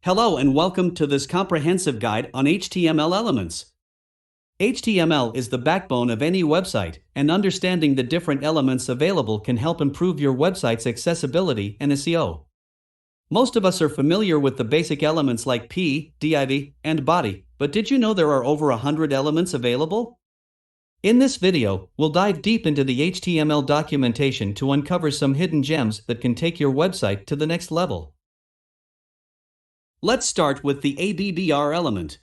Hello and welcome to this comprehensive guide on HTML elements. HTML is the backbone of any website, and understanding the different elements available can help improve your website's accessibility and SEO. Most of us are familiar with the basic elements like div, and body, but did you know there are over 100 elements available? In this video, we'll dive deep into the HTML documentation to uncover some hidden gems that can take your website to the next level. Let's start with the abbr element.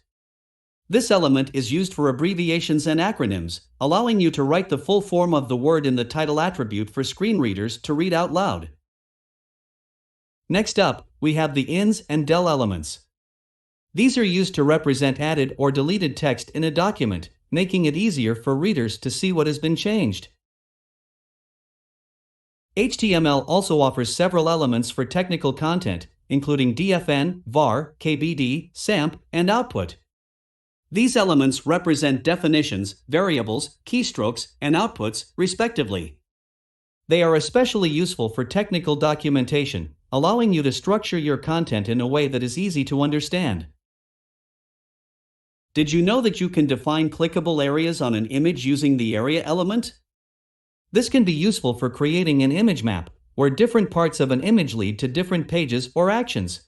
This element is used for abbreviations and acronyms, allowing you to write the full form of the word in the title attribute for screen readers to read out loud. Next up, we have the ins and del elements. These are used to represent added or deleted text in a document, making it easier for readers to see what has been changed. HTML also offers several elements for technical content, including DFN, var, KBD, SAMP, and output. These elements represent definitions, variables, keystrokes, and outputs, respectively. They are especially useful for technical documentation, allowing you to structure your content in a way that is easy to understand. Did you know that you can define clickable areas on an image using the area element? This can be useful for creating an image map, where different parts of an image lead to different pages or actions.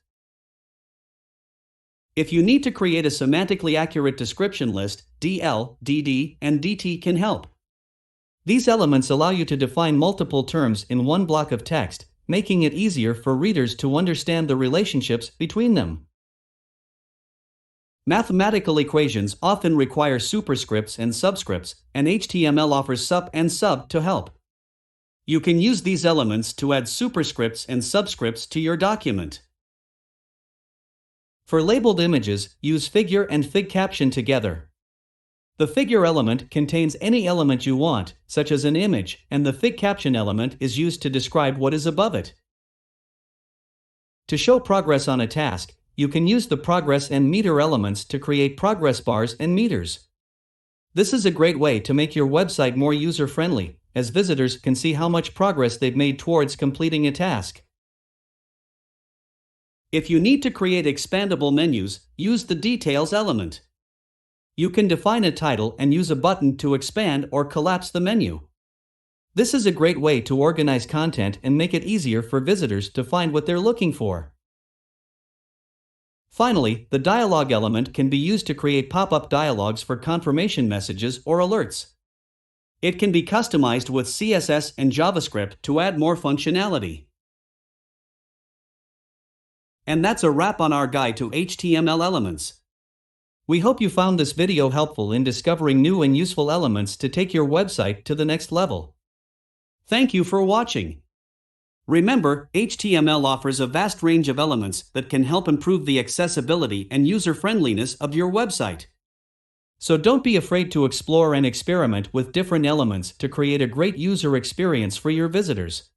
If you need to create a semantically accurate description list, DL, DD, and DT can help. These elements allow you to define multiple terms in one block of text, making it easier for readers to understand the relationships between them. Mathematical equations often require superscripts and subscripts, and HTML offers sup and sub to help. You can use these elements to add superscripts and subscripts to your document. For labeled images, use figure and fig caption together. The figure element contains any element you want, such as an image, and the fig caption element is used to describe what is above it. To show progress on a task, you can use the progress and meter elements to create progress bars and meters. This is a great way to make your website more user-friendly, as visitors can see how much progress they've made towards completing a task. If you need to create expandable menus, use the details element. You can define a title and use a button to expand or collapse the menu. This is a great way to organize content and make it easier for visitors to find what they're looking for. Finally, the dialog element can be used to create pop-up dialogues for confirmation messages or alerts. It can be customized with CSS and JavaScript to add more functionality. And that's a wrap on our guide to HTML elements. We hope you found this video helpful in discovering new and useful elements to take your website to the next level. Thank you for watching. Remember, HTML offers a vast range of elements that can help improve the accessibility and user-friendliness of your website. So don't be afraid to explore and experiment with different elements to create a great user experience for your visitors.